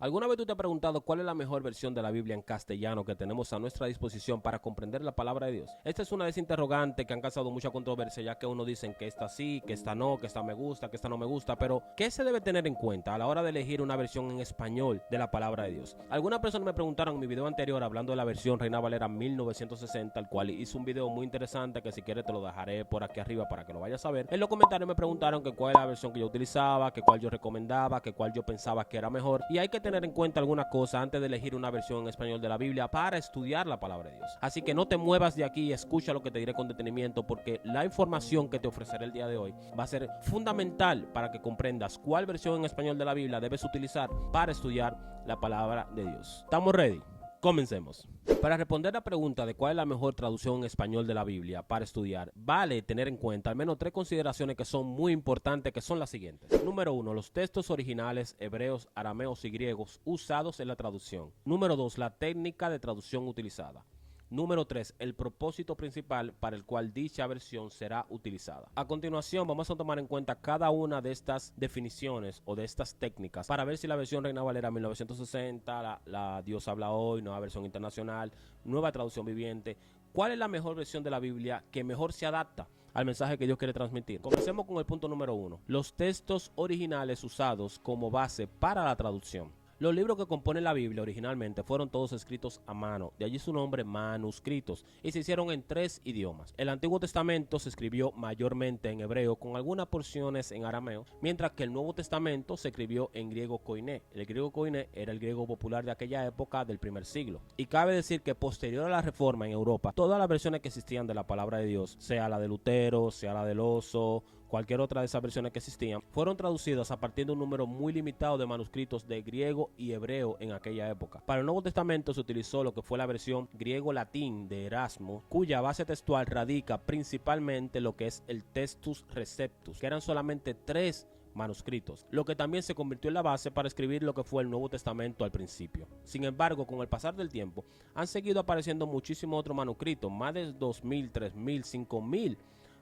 ¿Alguna vez tú te has preguntado cuál es la mejor versión de la Biblia en castellano que tenemos a nuestra disposición para comprender la palabra de Dios? Esta es una de esas interrogantes que han causado mucha controversia, ya que uno dicen que esta sí, que esta no, que esta me gusta, que esta no me gusta, pero ¿qué se debe tener en cuenta a la hora de elegir una versión en español de la palabra de Dios? Algunas personas me preguntaron en mi video anterior hablando de la versión Reina Valera 1960, al cual hice un video muy interesante que si quieres te lo dejaré por aquí arriba para que lo vayas a ver. En los comentarios me preguntaron que cuál es la versión que yo utilizaba, que cuál yo recomendaba, que cuál yo pensaba que era mejor, y hay que tener en cuenta algunas cosas antes de elegir una versión en español de la Biblia para estudiar la palabra de Dios. Así que no te muevas de aquí y escucha lo que te diré con detenimiento, porque la información que te ofreceré el día de hoy va a ser fundamental para que comprendas cuál versión en español de la Biblia debes utilizar para estudiar la palabra de Dios. ¿Estamos ready? Comencemos. Para responder la pregunta de cuál es la mejor traducción en español de la Biblia para estudiar, vale tener en cuenta al menos tres consideraciones que son muy importantes, que son las siguientes. Número 1, los textos originales hebreos, arameos y griegos usados en la traducción. Número 2, la técnica de traducción utilizada. Número 3, el propósito principal para el cual dicha versión será utilizada. A continuación, vamos a tomar en cuenta cada una de estas definiciones o de estas técnicas para ver si la versión Reina Valera 1960, la Dios habla hoy, nueva versión internacional, nueva traducción viviente, ¿cuál es la mejor versión de la Biblia que mejor se adapta al mensaje que Dios quiere transmitir? Comencemos con el punto número 1, los textos originales usados como base para la traducción. Los libros que componen la Biblia originalmente fueron todos escritos a mano, de allí su nombre manuscritos, y se hicieron en 3 idiomas. El Antiguo Testamento se escribió mayormente en hebreo con algunas porciones en arameo, mientras que el Nuevo Testamento se escribió en griego koiné. El griego koiné era el griego popular de aquella época del primer siglo. Y cabe decir que posterior a la Reforma en Europa, todas las versiones que existían de la palabra de Dios, sea la de Lutero, sea la del Oso, cualquier otra de esas versiones que existían, fueron traducidas a partir de un número muy limitado de manuscritos de griego y hebreo en aquella época. Para el Nuevo Testamento se utilizó lo que fue la versión griego-latín de Erasmo, cuya base textual radica principalmente lo que es el Textus Receptus, que eran solamente 3 manuscritos, lo que también se convirtió en la base para escribir lo que fue el Nuevo Testamento al principio. Sin embargo, con el pasar del tiempo, han seguido apareciendo muchísimos otros manuscritos, más de 2000, 3000, 5000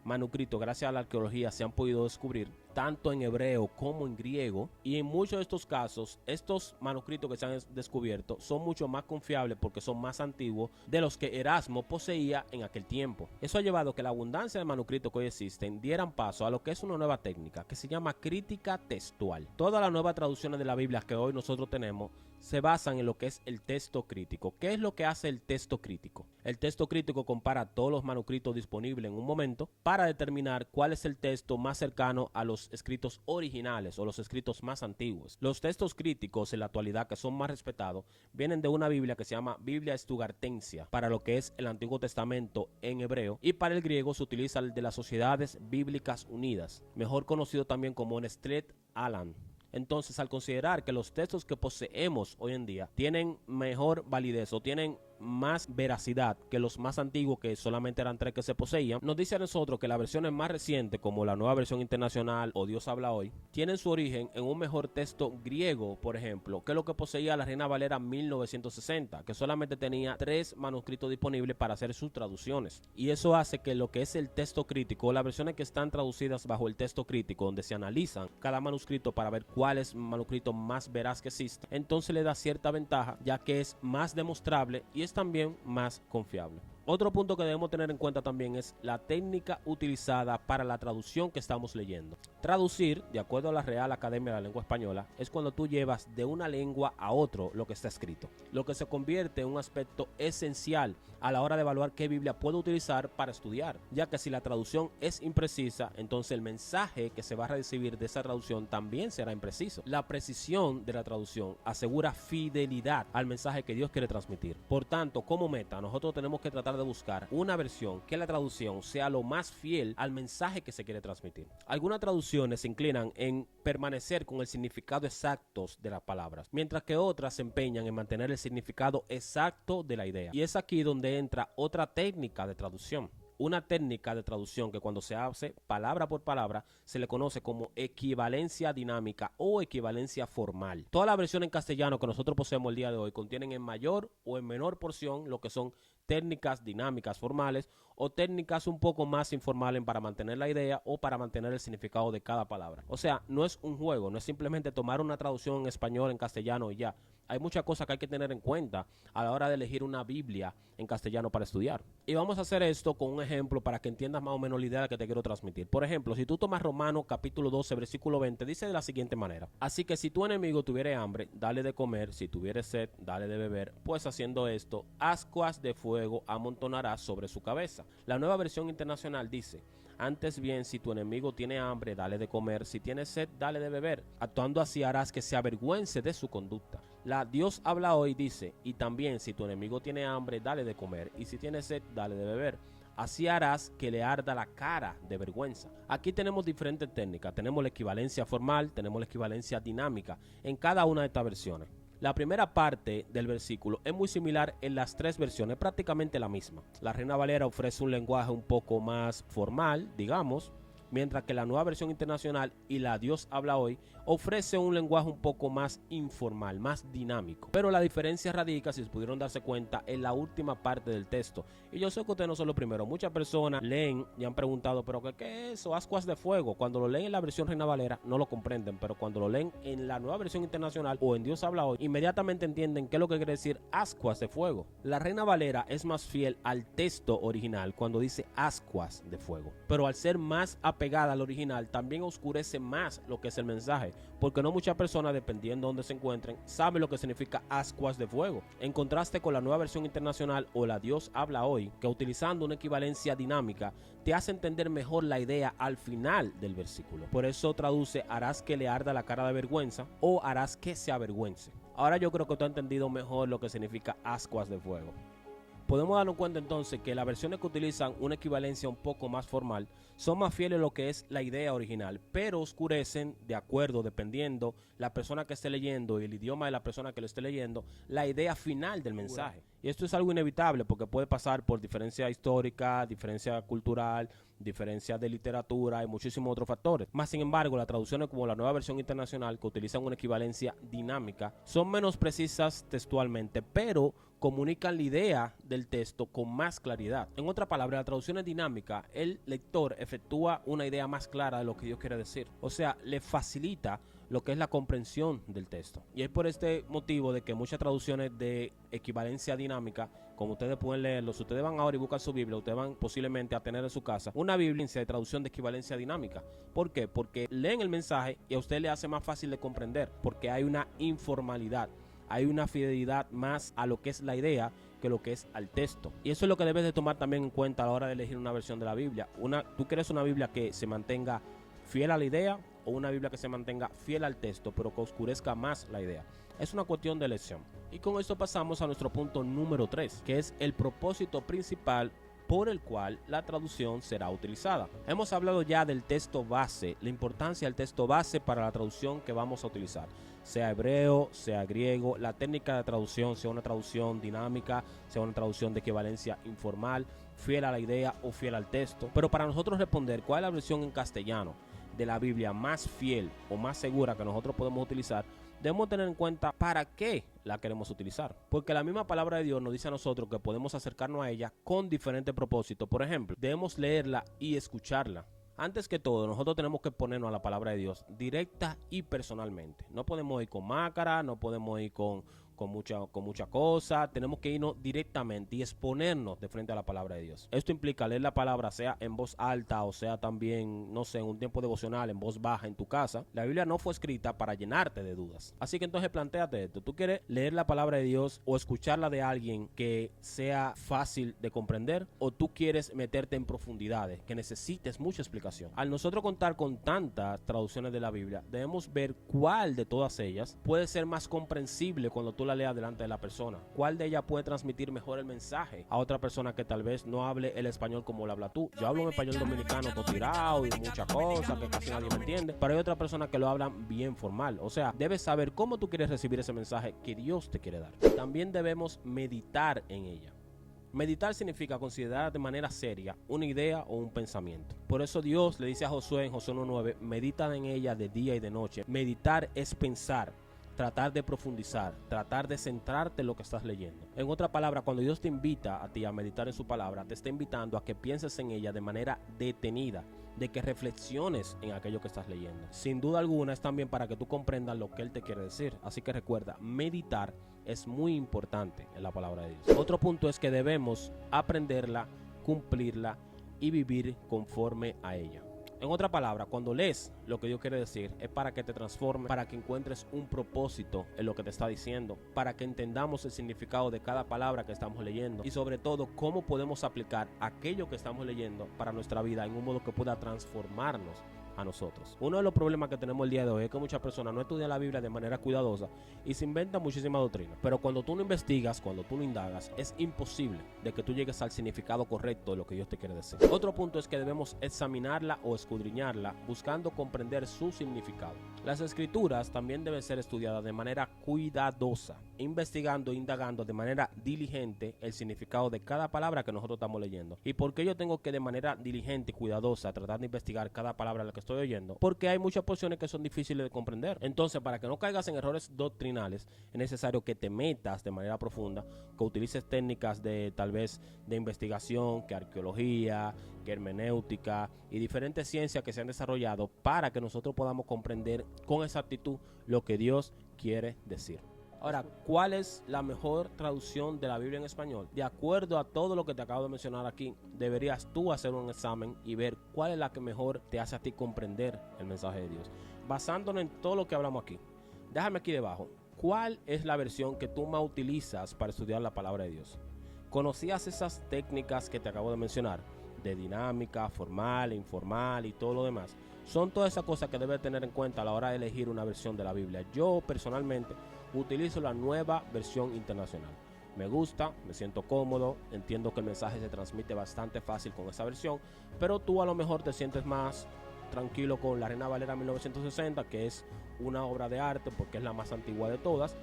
manuscritos, gracias a la arqueología, se han podido descubrir tanto en hebreo como en griego, y en muchos de estos casos estos manuscritos que se han descubierto son mucho más confiables porque son más antiguos de los que Erasmo poseía en aquel tiempo. Eso ha llevado a que la abundancia de manuscritos que hoy existen dieran paso a lo que es una nueva técnica que se llama crítica textual. Todas las nuevas traducciones de la Biblia que hoy nosotros tenemos se basan en lo que es el texto crítico. ¿Qué es lo que hace el texto crítico? El texto crítico compara todos los manuscritos disponibles en un momento para determinar cuál es el texto más cercano a los escritos originales o los escritos más antiguos. Los textos críticos en la actualidad que son más respetados vienen de una Biblia que se llama Biblia Stuttgartensia para lo que es el Antiguo Testamento en hebreo, y para el griego se utiliza el de las Sociedades Bíblicas Unidas, mejor conocido también como Nestlet Aland. Entonces, al considerar que los textos que poseemos hoy en día tienen mejor validez o tienen más veracidad que los más antiguos, que solamente eran 3 que se poseían, nos dice a nosotros que las versiones más recientes, como la nueva versión internacional o Dios habla hoy, tienen su origen en un mejor texto griego, por ejemplo, que es lo que poseía la Reina Valera 1960, que solamente tenía 3 manuscritos disponibles para hacer sus traducciones. Y eso hace que lo que es el texto crítico, las versiones que están traducidas bajo el texto crítico, donde se analizan cada manuscrito para ver cuál es el manuscrito más veraz que existe, entonces le da cierta ventaja, ya que es más demostrable y es también más confiable. Otro punto que debemos tener en cuenta también es la técnica utilizada para la traducción que estamos leyendo. Traducir, de acuerdo a la Real Academia de la Lengua Española, es cuando tú llevas de una lengua a otro lo que está escrito, lo que se convierte en un aspecto esencial a la hora de evaluar qué Biblia puedo utilizar para estudiar, ya que si la traducción es imprecisa, entonces el mensaje que se va a recibir de esa traducción también será impreciso. La precisión de la traducción asegura fidelidad al mensaje que Dios quiere transmitir. Por tanto, como meta, nosotros tenemos que tratar de buscar una versión que la traducción sea lo más fiel al mensaje que se quiere transmitir. Algunas traducciones se inclinan en permanecer con el significado exacto de las palabras, mientras que otras se empeñan en mantener el significado exacto de la idea. Y es aquí donde entra otra técnica de traducción. Una técnica de traducción que cuando se hace palabra por palabra se le conoce como equivalencia dinámica o equivalencia formal. Todas las versiones en castellano que nosotros poseemos el día de hoy contienen en mayor o en menor porción lo que son técnicas dinámicas formales o técnicas un poco más informales para mantener la idea o para mantener el significado de cada palabra. O sea, no es un juego, no es simplemente tomar una traducción en español, en castellano y ya. Hay muchas cosas que hay que tener en cuenta a la hora de elegir una Biblia en castellano para estudiar. Y vamos a hacer esto con un ejemplo para que entiendas más o menos la idea que te quiero transmitir. Por ejemplo, si tú tomas Romanos capítulo 12, versículo 20, dice de la siguiente manera: así que si tu enemigo tuviere hambre, dale de comer; si tuviere sed, dale de beber, pues haciendo esto, ascuas de fuego amontonarás sobre su cabeza. La Nueva Versión Internacional dice: antes bien, si tu enemigo tiene hambre, dale de comer; si tiene sed, dale de beber. Actuando así harás que se avergüence de su conducta. La Dios habla hoy dice: y también, si tu enemigo tiene hambre, dale de comer; y si tiene sed, dale de beber. Así harás que le arda la cara de vergüenza. Aquí tenemos diferentes técnicas. Tenemos la equivalencia formal, tenemos la equivalencia dinámica en cada una de estas versiones. La primera parte del versículo es muy similar en las tres versiones, prácticamente la misma. La Reina Valera ofrece un lenguaje un poco más formal, digamos, mientras que la Nueva Versión Internacional y la Dios habla hoy ofrece un lenguaje un poco más informal, más dinámico. Pero la diferencia radica, si pudieron darse cuenta, en la última parte del texto. Y yo sé que ustedes no son los primeros. Muchas personas leen y han preguntado: ¿pero qué es eso? Ascuas de fuego. Cuando lo leen en la versión Reina Valera no lo comprenden, pero cuando lo leen en la Nueva Versión Internacional o en Dios habla hoy, inmediatamente entienden qué es lo que quiere decir ascuas de fuego. La Reina Valera es más fiel al texto original cuando dice ascuas de fuego, pero al ser más apegada al original también oscurece más lo que es el mensaje, porque no muchas personas, dependiendo de dónde se encuentren, saben lo que significa ascuas de fuego, en contraste con la Nueva Versión Internacional o la Dios habla hoy, que utilizando una equivalencia dinámica te hace entender mejor la idea al final del versículo. Por eso traduce: harás que le arda la cara de vergüenza, o harás que se avergüence. Ahora yo creo que tú has entendido mejor lo que significa ascuas de fuego. Podemos darnos cuenta entonces que las versiones que utilizan una equivalencia un poco más formal son más fieles a lo que es la idea original, pero oscurecen, de acuerdo, dependiendo la persona que esté leyendo y el idioma de la persona que lo esté leyendo, la idea final del mensaje. Y esto es algo inevitable porque puede pasar por diferencia histórica, diferencia cultural, diferencia de literatura y muchísimos otros factores. Más sin embargo, las traducciones como la Nueva Versión Internacional, que utilizan una equivalencia dinámica, son menos precisas textualmente, pero comunican la idea del texto con más claridad. En otras palabras, la traducción es dinámica. El lector efectúa una idea más clara de lo que Dios quiere decir. O sea, le facilita lo que es la comprensión del texto. Y es por este motivo de que muchas traducciones de equivalencia dinámica, como ustedes pueden leerlo, si ustedes van ahora y buscan su Biblia, ustedes van posiblemente a tener en su casa una Biblia de traducción de equivalencia dinámica. ¿Por qué? Porque leen el mensaje y a usted le hace más fácil de comprender, porque hay una informalidad, hay una fidelidad más a lo que es la idea que lo que es al texto. Y eso es lo que debes de tomar también en cuenta a la hora de elegir una versión de la Biblia. ¿Tú quieres una Biblia que se mantenga fiel a la idea, o una Biblia que se mantenga fiel al texto pero que oscurezca más la idea? Es una cuestión de elección. Y con esto pasamos a nuestro punto número 3, que es el propósito principal por el cual la traducción será utilizada. Hemos hablado ya del texto base, la importancia del texto base para la traducción que vamos a utilizar, sea hebreo, sea griego, la técnica de traducción, sea una traducción dinámica, sea una traducción de equivalencia informal, fiel a la idea o fiel al texto. Pero para nosotros responder cuál es la versión en castellano de la Biblia más fiel o más segura que nosotros podemos utilizar, debemos tener en cuenta para qué la queremos utilizar. Porque la misma palabra de Dios nos dice a nosotros que podemos acercarnos a ella con diferentes propósitos. Por ejemplo, debemos leerla y escucharla. Antes que todo, nosotros tenemos que ponernos a la palabra de Dios directa y personalmente. No podemos ir con máscara, no podemos ir con mucha cosa. Tenemos que irnos directamente y exponernos de frente a la palabra de Dios. Esto implica leer la palabra sea en voz alta o sea también, no sé, en un tiempo devocional en voz baja en tu casa. La Biblia no fue escrita para llenarte de dudas. Así que entonces plantéate esto. ¿Tú quieres leer la palabra de Dios o escucharla de alguien que sea fácil de comprender, o tú quieres meterte en profundidades que necesites mucha explicación? Al nosotros contar con tantas traducciones de la Biblia, debemos ver cuál de todas ellas puede ser más comprensible cuando tú la leas delante de la persona. ¿Cuál de ellas puede transmitir mejor el mensaje a otra persona que tal vez no hable el español como lo habla tú? Yo hablo un español dominicano todo tirado y muchas cosas que casi nadie me entiende, pero hay otras personas que lo hablan bien formal. O sea, debes saber cómo tú quieres recibir ese mensaje que Dios te quiere dar. También debemos meditar en ella. Meditar significa considerar de manera seria una idea o un pensamiento. Por eso Dios le dice a Josué en Josué 1:9, medita en ella de día y de noche. Meditar es pensar, tratar de profundizar, tratar de centrarte en lo que estás leyendo. En otra palabra, cuando Dios te invita a ti a meditar en su palabra, te está invitando a que pienses en ella de manera detenida, de que reflexiones en aquello que estás leyendo. Sin duda alguna es también para que tú comprendas lo que Él te quiere decir. Así que recuerda, meditar es muy importante en la palabra de Dios. Otro punto es que debemos aprenderla, cumplirla y vivir conforme a ella. En otra palabra, cuando lees lo que Dios quiere decir, es para que te transforme, para que encuentres un propósito en lo que te está diciendo, para que entendamos el significado de cada palabra que estamos leyendo y sobre todo cómo podemos aplicar aquello que estamos leyendo para nuestra vida en un modo que pueda transformarnos a nosotros. Uno de los problemas que tenemos el día de hoy es que muchas personas no estudian la Biblia de manera cuidadosa y se inventan muchísima doctrina. Pero cuando tú no investigas, cuando tú no indagas, es imposible de que tú llegues al significado correcto de lo que Dios te quiere decir. Otro punto es que debemos examinarla o escudriñarla buscando comprender su significado. Las escrituras también deben ser estudiadas de manera cuidadosa, investigando e indagando de manera diligente el significado de cada palabra que nosotros estamos leyendo. ¿Y por qué yo tengo que de manera diligente y cuidadosa tratar de investigar cada palabra en la que estoy oyendo? Porque hay muchas porciones que son difíciles de comprender. Entonces, para que no caigas en errores doctrinales, es necesario que te metas de manera profunda, que utilices técnicas de tal vez de investigación, que arqueología, que hermenéutica y diferentes ciencias que se han desarrollado para que nosotros podamos comprender con exactitud lo que Dios quiere decir. Ahora, ¿cuál es la mejor traducción de la Biblia en español? De acuerdo a todo lo que te acabo de mencionar aquí, deberías tú hacer un examen y ver cuál es la que mejor te hace a ti comprender el mensaje de Dios. Basándonos en todo lo que hablamos aquí, déjame aquí debajo, ¿cuál es la versión que tú más utilizas para estudiar la palabra de Dios? ¿Conocías esas técnicas que te acabo de mencionar? De dinámica, formal, informal y todo lo demás. Son todas esas cosas que debes tener en cuenta a la hora de elegir una versión de la Biblia. Yo personalmente utilizo la nueva versión internacional. Me gusta, me siento cómodo, entiendo que el mensaje se transmite bastante fácil con esa versión, pero tú a lo mejor te sientes más tranquilo con la Reina Valera 1960, que es una obra de arte porque es la más antigua de todas.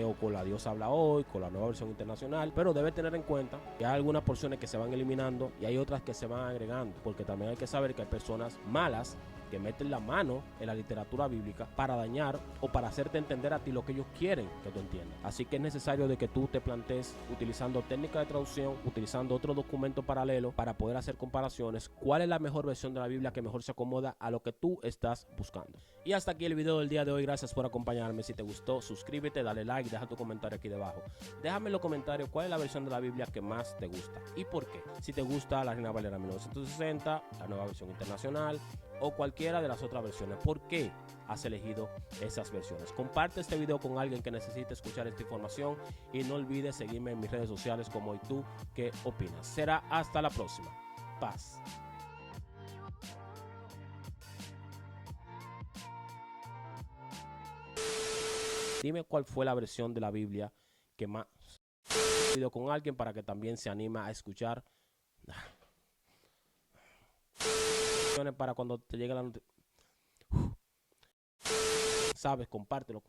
O con la Dios habla hoy, con la nueva versión internacional, pero debe tener en cuenta que hay algunas porciones que se van eliminando y hay otras que se van agregando, porque también hay que saber que hay personas malas que meten la mano en la literatura bíblica para dañar o para hacerte entender a ti lo que ellos quieren que tú entiendas. Así que es necesario de que tú te plantees utilizando técnica de traducción, utilizando otro documento paralelo para poder hacer comparaciones, cuál es la mejor versión de la Biblia que mejor se acomoda a lo que tú estás buscando. Y hasta aquí el video del día de hoy. Gracias por acompañarme. Si te gustó, suscríbete, dale like, deja tu comentario aquí debajo. Déjame en los comentarios cuál es la versión de la Biblia que más te gusta y por qué. Si te gusta la Reina Valera 1960, la nueva versión internacional o cualquiera de las otras versiones, ¿por qué has elegido esas versiones? Comparte este video con alguien que necesite escuchar esta información y no olvides seguirme en mis redes sociales como ¿y tú qué opinas? Será hasta la próxima. Paz. Dime cuál fue la versión de la Biblia que más video con alguien para que también se anime a escuchar. Para cuando te llegue la noticia, sabes, compártelo.